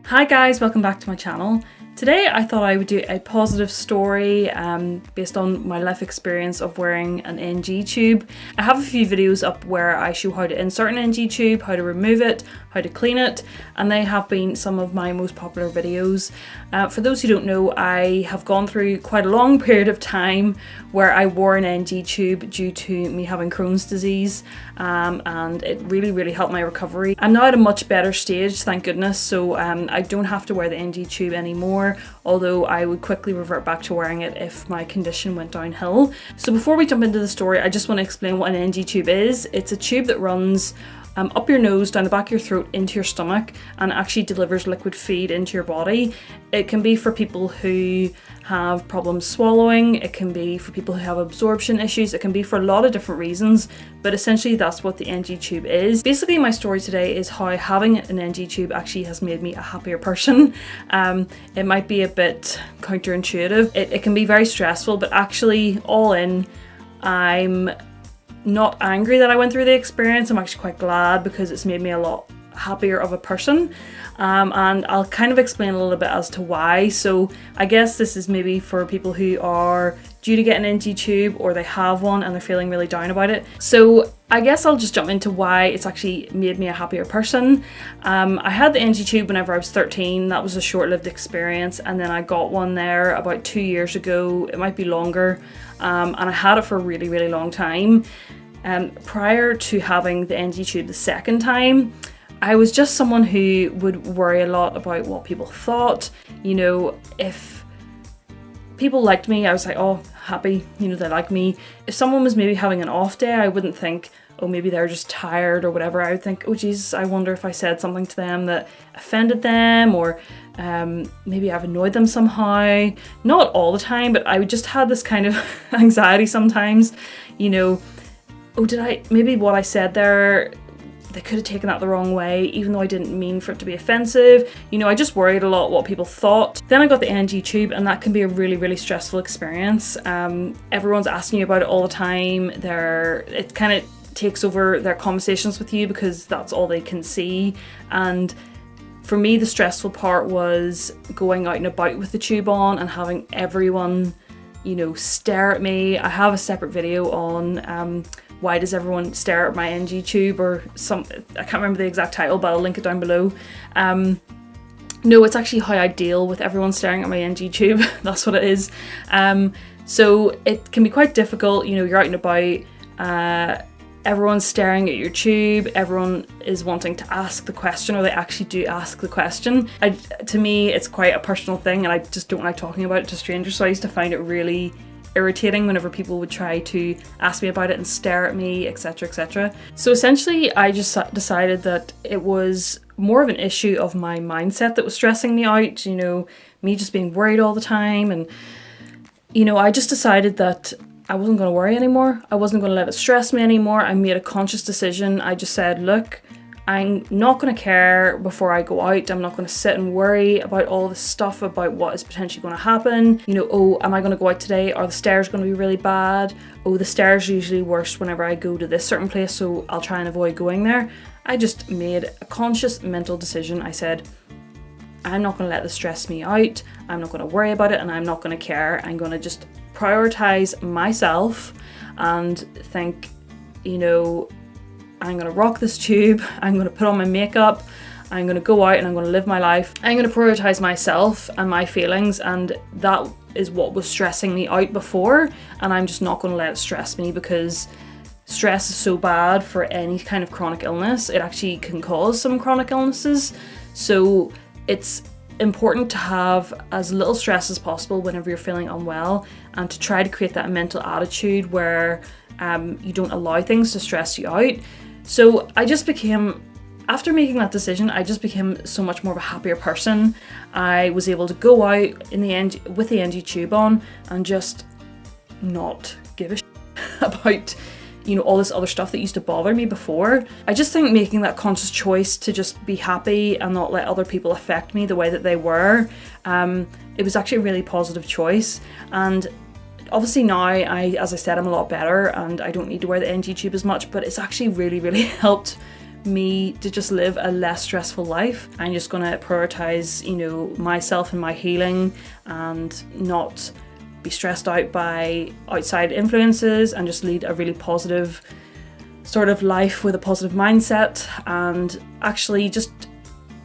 Hi guys, welcome back to my channel. Today I thought I would do a positive story based on my life experience of wearing an NG tube. I have a few videos up where I show how to insert an NG tube, how to remove it, how to clean it, and they have been some of my most popular videos. For those who don't know, I have gone through quite a long period of time where I wore an NG tube due to me having Crohn's disease, and it really helped my recovery. I'm now at a much better stage, thank goodness, so I don't have to wear the NG tube anymore, although I would quickly revert back to wearing it if my condition went downhill. So before we jump into the story, I just want to explain what an NG tube is. It's a tube that runs up your nose, down the back of your throat, into your stomach, and actually delivers liquid feed into your body. It can be for people who have problems swallowing, it can be for people who have absorption issues, it can be for a lot of different reasons, but essentially that's what the NG tube is. Basically my story today is how having an NG tube actually has made me a happier person. It might be a bit counterintuitive, it can be very stressful, but actually all in, I'm not angry that I went through the experience. I'm actually quite glad because it's made me a lot happier of a person, and I'll kind of explain a little bit as to why. So I guess this is maybe for people who are due to get an NG tube or they have one and they're feeling really down about it. So I guess I'll just jump into why it's actually made me a happier person. I had the NG tube whenever I was 13. That was a short-lived experience, and then I got one there about 2 years ago. It might be longer, and I had it for a really long time. Prior to having the NG tube the second time, I was just someone who would worry a lot about what people thought. You know, if people liked me, I was like, oh, happy, you know, they like me. If someone was maybe having an off day, I wouldn't think, oh, maybe they're just tired or whatever. I would think, oh Jesus, I wonder if I said something to them that offended them, or maybe I've annoyed them somehow. Not all the time, but I would just have this kind of anxiety sometimes, you know, oh, maybe what I said there, they could have taken that the wrong way, even though I didn't mean for it to be offensive. You know, I just worried a lot what people thought. Then I got the NG tube, and that can be a really stressful experience. Everyone's asking you about it all the time. It kind of takes over their conversations with you because that's all they can see. And for me, the stressful part was going out and about with the tube on and having everyone, you know, stare at me. I have a separate video on why does everyone stare at my NG tube, or I can't remember the exact title, but I'll link it down below. No, it's actually how I deal with everyone staring at my NG tube. That's what it is. So it can be quite difficult, you know, you're out and about, everyone's staring at your tube, everyone is wanting to ask the question, or they actually do ask the question. To me, it's quite a personal thing, and I just don't like talking about it to strangers, so I used to find it really irritating whenever people would try to ask me about it and stare at me, etc. So essentially I just decided that it was more of an issue of my mindset that was stressing me out, you know, me just being worried all the time. And you know, I just decided that I wasn't going to worry anymore. I wasn't going to let it stress me anymore. I made a conscious decision. I just said, look, I'm not going to care before I go out. I'm not going to sit and worry about all this stuff about what is potentially going to happen. You know, oh, am I going to go out today? Are the stairs going to be really bad? Oh, the stairs are usually worse whenever I go to this certain place, so I'll try and avoid going there. I just made a conscious mental decision. I said, I'm not going to let this stress me out. I'm not going to worry about it, and I'm not going to care. I'm going to just prioritize myself and think, you know, I'm going to rock this tube, I'm going to put on my makeup, I'm going to go out and I'm going to live my life. I'm going to prioritize myself and my feelings, and that is what was stressing me out before, and I'm just not going to let it stress me, because stress is so bad for any kind of chronic illness. It actually can cause some chronic illnesses, so it's important to have as little stress as possible whenever you're feeling unwell, and to try to create that mental attitude where you don't allow things to stress you out. So I just became, after making that decision, I just became so much more of a happier person. I was able to go out in the end with the NG tube on and just not give a shit about, you know, all this other stuff that used to bother me before. I just think making that conscious choice to just be happy and not let other people affect me the way that they were, it was actually a really positive choice. And obviously now, as I said, I'm a lot better and I don't need to wear the NG tube as much, but it's actually really helped me to just live a less stressful life. I'm just going to prioritize, you know, myself and my healing, and not be stressed out by outside influences, and just lead a really positive sort of life with a positive mindset. And actually just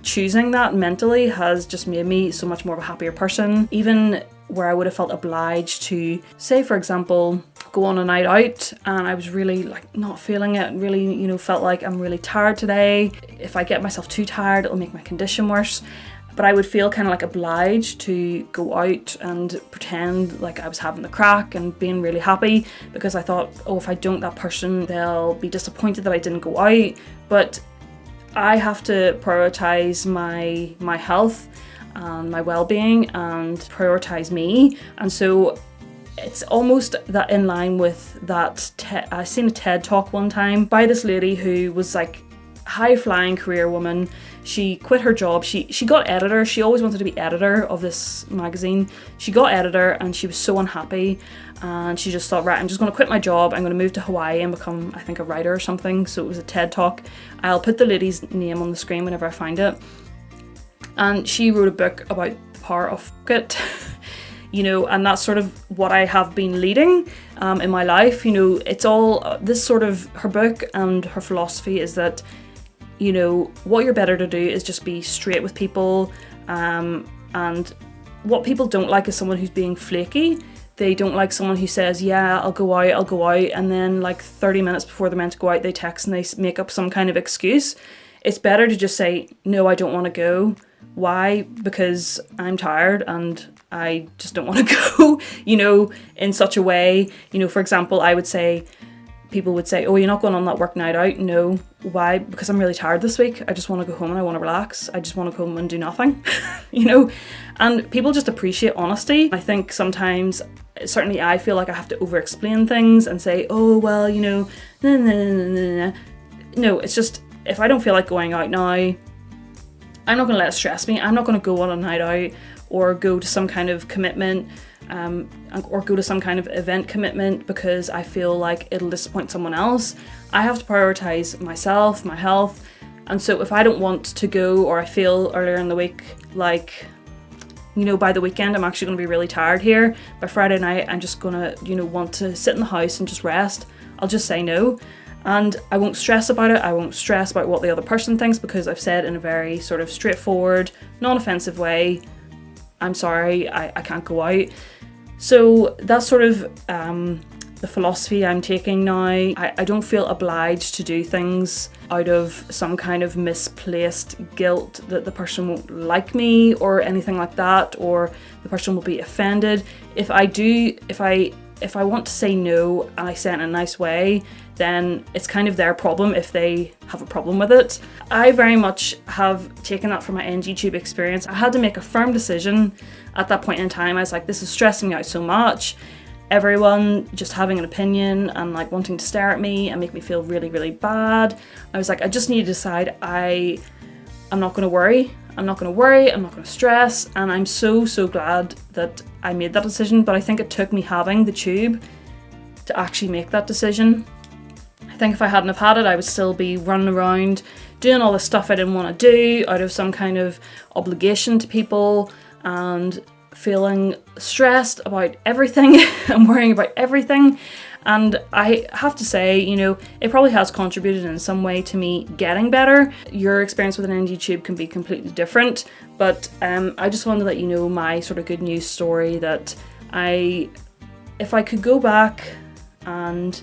choosing that mentally has just made me so much more of a happier person. Even where I would have felt obliged to, say for example, go on a night out and I was really like not feeling it, really, you know, felt like I'm really tired today. If I get myself too tired, it'll make my condition worse. But I would feel kind of like obliged to go out and pretend like I was having the crack and being really happy, because I thought, oh, if I don't, that person, they'll be disappointed that I didn't go out. But I have to prioritize my health and my well-being and prioritize me. And so it's almost that in line with that I seen a TED talk one time by this lady who was like high-flying career woman. She quit her job. She got editor. She always wanted to be editor of this magazine. She got editor and she was so unhappy, and she just thought, right, I'm just going to quit my job. I'm going to move to Hawaii and become, I think, a writer or something. So it was a TED talk. I'll put the lady's name on the screen whenever I find it. And she wrote a book about the power of it. You know, and that's sort of what I have been leading in my life. You know, it's all this sort of, her book and her philosophy is that, you know, what you're better to do is just be straight with people. And what people don't like is someone who's being flaky. They don't like someone who says, yeah, I'll go out. And then like 30 minutes before they're meant to go out, they text and they make up some kind of excuse. It's better to just say, no, I don't want to go. Why? Because I'm tired and I just don't want to go, you know, in such a way. You know, for example, people would say, oh, you're not going on that work night out. No. Why? Because I'm really tired this week. I just want to go home and I want to relax. I just want to go home and do nothing, you know. And people just appreciate honesty. I think sometimes, certainly I feel like I have to over-explain things and say, oh, well, you know, no, it's just, if I don't feel like going out now, I'm not going to let it stress me. I'm not going to go on a night out or go to some kind of commitment or go to some kind of event commitment because I feel like it'll disappoint someone else. I have to prioritize myself, my health. And so if I don't want to go, or I feel earlier in the week like, you know, by the weekend I'm actually going to be really tired here, by Friday night I'm just going to, you know, want to sit in the house and just rest, I'll just say no. And I won't stress about it. I won't stress about what the other person thinks, because I've said in a very sort of straightforward, non-offensive way, I'm sorry, I can't go out. So that's sort of the philosophy I'm taking now. I don't feel obliged to do things out of some kind of misplaced guilt that the person won't like me or anything like that, or the person will be offended. If I want to say no and I say it in a nice way, then it's kind of their problem if they have a problem with it. I very much have taken that from my NG tube experience. I had to make a firm decision at that point in time. I was like, this is stressing me out so much. Everyone just having an opinion and like wanting to stare at me and make me feel really, really bad. I was like, I just need to decide I'm not going to worry. I'm not going to stress. And I'm so, so glad that I made that decision. But I think it took me having the tube to actually make that decision. I think if I hadn't have had it, I would still be running around doing all the stuff I didn't want to do out of some kind of obligation to people and feeling stressed about everything and worrying about everything. And I have to say, you know, it probably has contributed in some way to me getting better. Your experience with an NG tube can be completely different, but I just wanted to let you know my sort of good news story that if I could go back and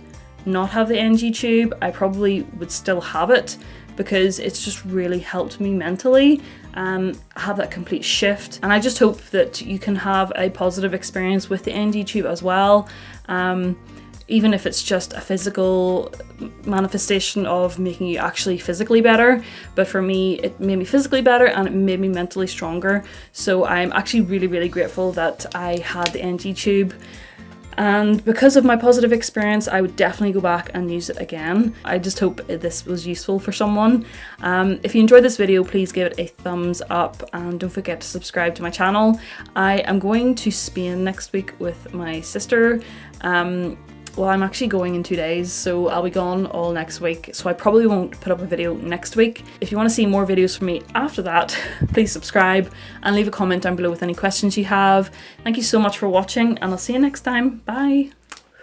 not have the NG tube, I probably would still have it, because it's just really helped me mentally have that complete shift. And I just hope that you can have a positive experience with the NG tube as well. Even if it's just a physical manifestation of making you actually physically better. But for me, it made me physically better and it made me mentally stronger. So I'm actually really, really grateful that I had the NG tube. And because of my positive experience, I would definitely go back and use it again. I just hope this was useful for someone. If you enjoyed this video, please give it a thumbs up and don't forget to subscribe to my channel. I am going to Spain next week with my sister. well, I'm actually going in 2 days, so I'll be gone all next week, so I probably won't put up a video next week. If you want to see more videos from me after that, please subscribe and leave a comment down below with any questions you have. Thank you so much for watching, and I'll see you next time. Bye!